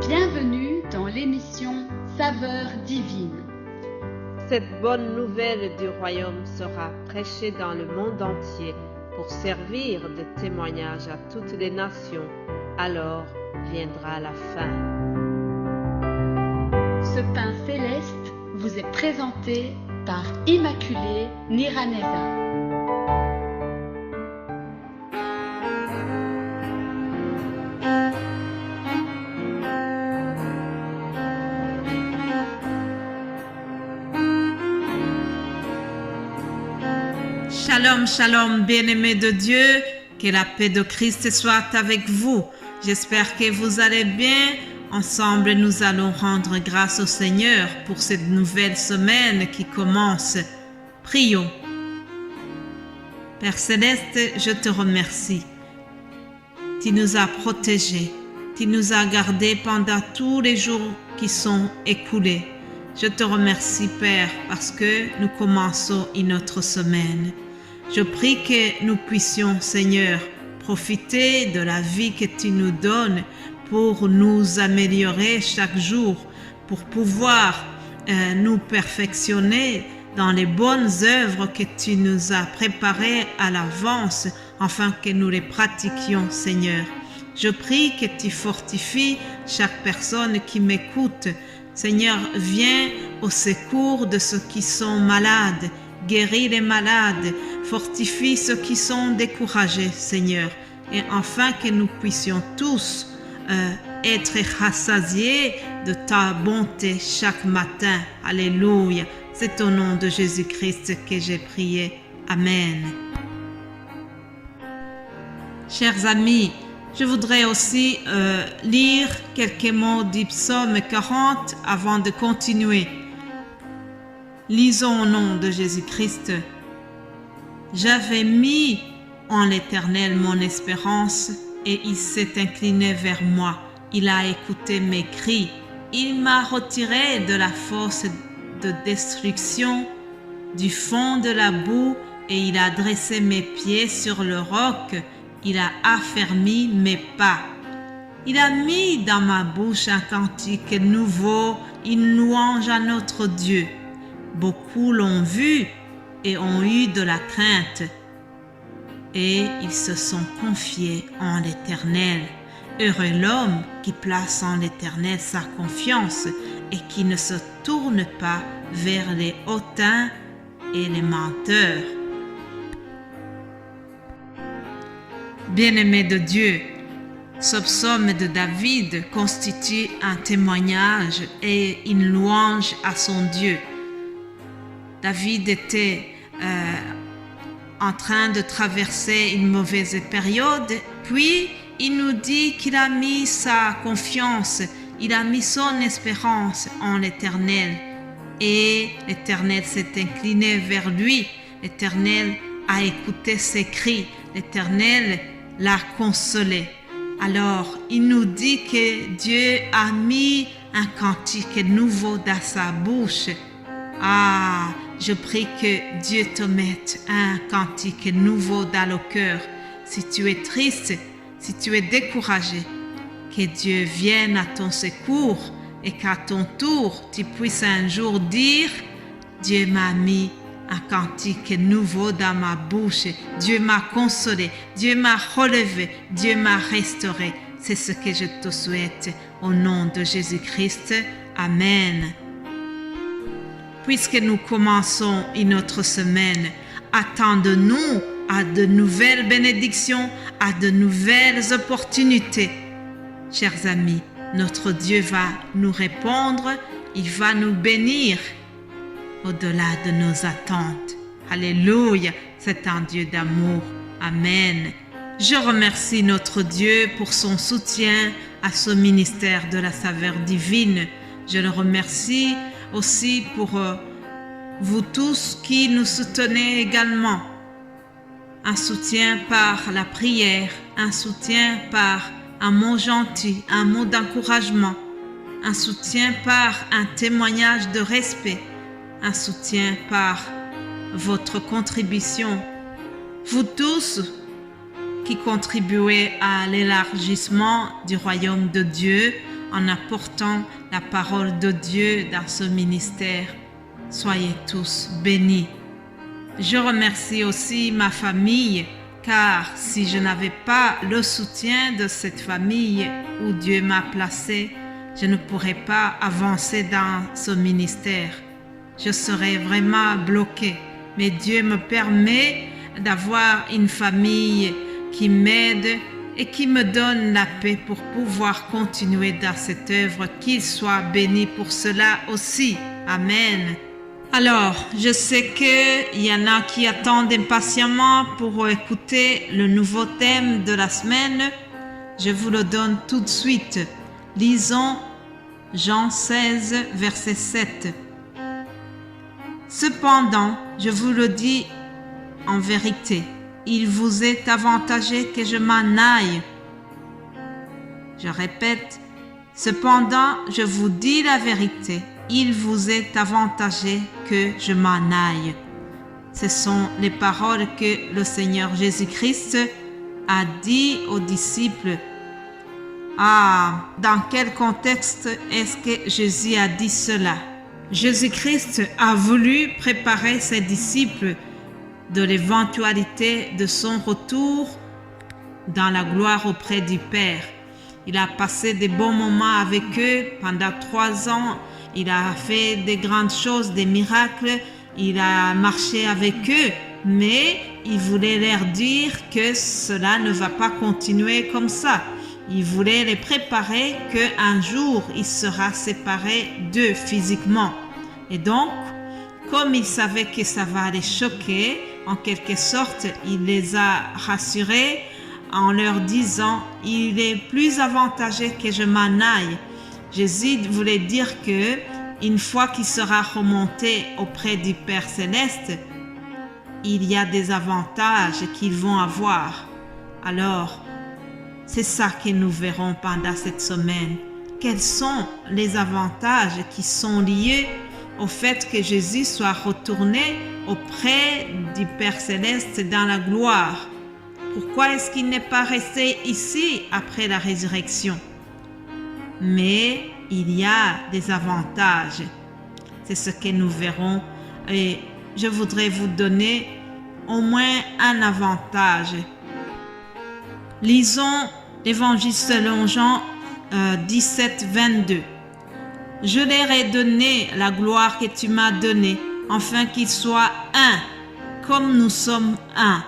Bienvenue dans l'émission Saveurs divines. Cette bonne nouvelle du royaume sera prêchée dans le monde entier pour servir de témoignage à toutes les nations. Alors viendra la fin. Ce pain céleste vous est présenté par Immaculée Niraneza. Shalom, shalom, bien-aimés de Dieu, que la paix de Christ soit avec vous. J'espère que vous allez bien. Ensemble, nous allons rendre grâce au Seigneur pour cette nouvelle semaine qui commence. Prions. Père Céleste, je te remercie. Tu nous as protégés, tu nous as gardés pendant tous les jours qui sont écoulés. Je te remercie, Père, parce que nous commençons une autre semaine. Je prie que nous puissions, Seigneur, profiter de la vie que tu nous donnes pour nous améliorer chaque jour, pour pouvoir nous perfectionner dans les bonnes œuvres que tu nous as préparées à l'avance, afin que nous les pratiquions, Seigneur. Je prie que tu fortifies chaque personne qui m'écoute. Seigneur, viens au secours de ceux qui sont malades, guéris les malades, fortifie ceux qui sont découragés, Seigneur, et afin que nous puissions tous être rassasiés de ta bonté chaque matin. Alléluia. C'est au nom de Jésus-Christ que j'ai prié. Amen. Chers amis, je voudrais aussi lire quelques mots du psaume 40 avant de continuer. Lisons au nom de Jésus-Christ. J'avais mis en l'Éternel mon espérance et il s'est incliné vers moi. Il a écouté mes cris. Il m'a retiré de la fosse de destruction, du fond de la boue, et il a dressé mes pieds sur le roc. Il a affermi mes pas. Il a mis dans ma bouche un cantique nouveau, une louange à notre Dieu. Beaucoup l'ont vu et ont eu de la crainte, et ils se sont confiés en l'Éternel. Heureux l'homme qui place en l'Éternel sa confiance et qui ne se tourne pas vers les hautains et les menteurs. Bien-aimés de Dieu, ce psaume de David constitue un témoignage et une louange à son Dieu. David était en train de traverser une mauvaise période, puis il nous dit qu'il a mis sa confiance, il a mis son espérance en l'Éternel. Et l'Éternel s'est incliné vers lui, l'Éternel a écouté ses cris, l'Éternel l'a consolé. Alors, il nous dit que Dieu a mis un cantique nouveau dans sa bouche. Ah, je prie que Dieu te mette un cantique nouveau dans le cœur. Si tu es triste, si tu es découragé, que Dieu vienne à ton secours et qu'à ton tour, tu puisses un jour dire « Dieu m'a mis un cantique nouveau dans ma bouche. Dieu m'a consolé, Dieu m'a relevé, Dieu m'a restauré. » C'est ce que je te souhaite au nom de Jésus-Christ. Amen. Puisque nous commençons une autre semaine, attendons-nous à de nouvelles bénédictions, à de nouvelles opportunités. Chers amis, notre Dieu va nous répondre, il va nous bénir au-delà de nos attentes. Alléluia, c'est un Dieu d'amour. Amen. Je remercie notre Dieu pour son soutien à ce ministère de la saveur divine. Je le remercie aussi pour vous tous qui nous soutenez également. Un soutien par la prière, un soutien par un mot gentil, un mot d'encouragement, un soutien par un témoignage de respect, un soutien par votre contribution. Vous tous qui contribuez à l'élargissement du royaume de Dieu, en apportant la parole de Dieu dans ce ministère. Soyez tous bénis. Je remercie aussi ma famille, car si je n'avais pas le soutien de cette famille où Dieu m'a placé, je ne pourrais pas avancer dans ce ministère. Je serais vraiment bloquée. Mais Dieu me permet d'avoir une famille qui m'aide et qui me donne la paix pour pouvoir continuer dans cette œuvre. Qu'il soit béni pour cela aussi. Amen. Alors, je sais qu'il y en a qui attendent impatiemment pour écouter le nouveau thème de la semaine. Je vous le donne tout de suite. Lisons Jean 16, verset 7. Cependant, je vous le dis en vérité, il vous est avantageux que je m'en aille. Je répète, cependant, je vous dis la vérité, il vous est avantageux que je m'en aille. Ce sont les paroles que le Seigneur Jésus-Christ a dit aux disciples. Dans quel contexte est-ce que Jésus a dit cela? Jésus-Christ a voulu préparer ses disciples de l'éventualité de son retour dans la gloire auprès du Père. Il a passé des bons moments avec eux pendant 3 ans. Il a fait des grandes choses, des miracles. Il a marché avec eux, mais il voulait leur dire que cela ne va pas continuer comme ça. Il voulait les préparer qu'un jour, il sera séparé d'eux physiquement. Et donc, comme il savait que ça va les choquer, en quelque sorte, il les a rassurés en leur disant « Il est plus avantageux que je m'en aille ». Jésus voulait dire que une fois qu'il sera remonté auprès du Père Céleste, il y a des avantages qu'ils vont avoir. Alors, c'est ça que nous verrons pendant cette semaine. Quels sont les avantages qui sont liés au fait que Jésus soit retourné auprès du Père Céleste dans la gloire? Pourquoi est-ce qu'il n'est pas resté ici après la résurrection? Mais il y a des avantages. C'est ce que nous verrons. Et je voudrais vous donner au moins un avantage. Lisons l'Évangile selon Jean 17, 22. Je leur ai donné la gloire que tu m'as donnée, afin qu'ils soient un, comme nous sommes un,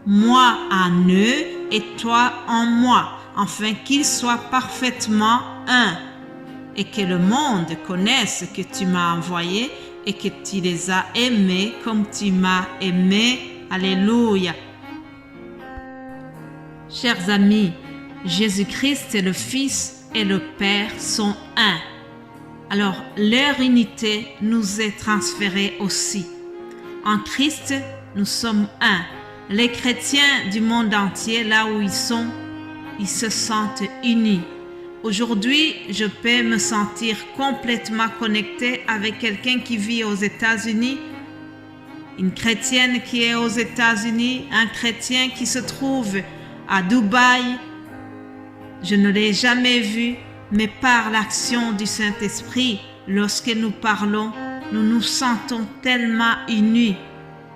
moi en eux et toi en moi, afin qu'ils soient parfaitement un, et que le monde connaisse que tu m'as envoyé et que tu les as aimés comme tu m'as aimé. Alléluia. Chers amis, Jésus-Christ et le Fils et le Père sont un. Alors, leur unité nous est transférée aussi. En Christ, nous sommes un. Les chrétiens du monde entier, là où ils sont, ils se sentent unis. Aujourd'hui, je peux me sentir complètement connecté avec quelqu'un qui vit aux États-Unis, une chrétienne qui est aux États-Unis, un chrétien qui se trouve à Dubaï. Je ne l'ai jamais vu, mais par l'action du Saint-Esprit, lorsque nous parlons, nous nous sentons tellement unis,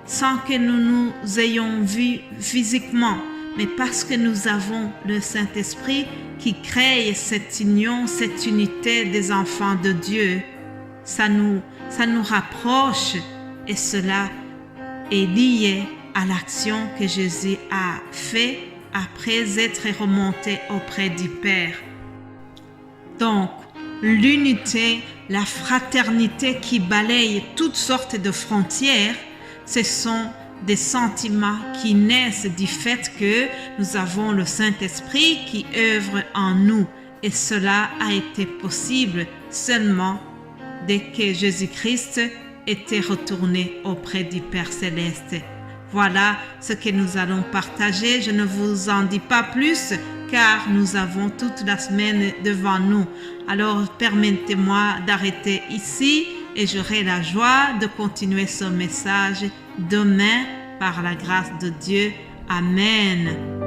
sans que nous nous ayons vus physiquement, mais parce que nous avons le Saint-Esprit qui crée cette union, cette unité des enfants de Dieu. Ça nous rapproche, et cela est lié à l'action que Jésus a fait après être remonté auprès du Père. Donc, l'unité, la fraternité qui balaye toutes sortes de frontières, ce sont des sentiments qui naissent du fait que nous avons le Saint-Esprit qui œuvre en nous. Et cela a été possible seulement dès que Jésus-Christ était retourné auprès du Père Céleste. Voilà ce que nous allons partager. Je ne vous en dis pas plus car nous avons toute la semaine devant nous. Alors permettez-moi d'arrêter ici et j'aurai la joie de continuer ce message demain par la grâce de Dieu. Amen.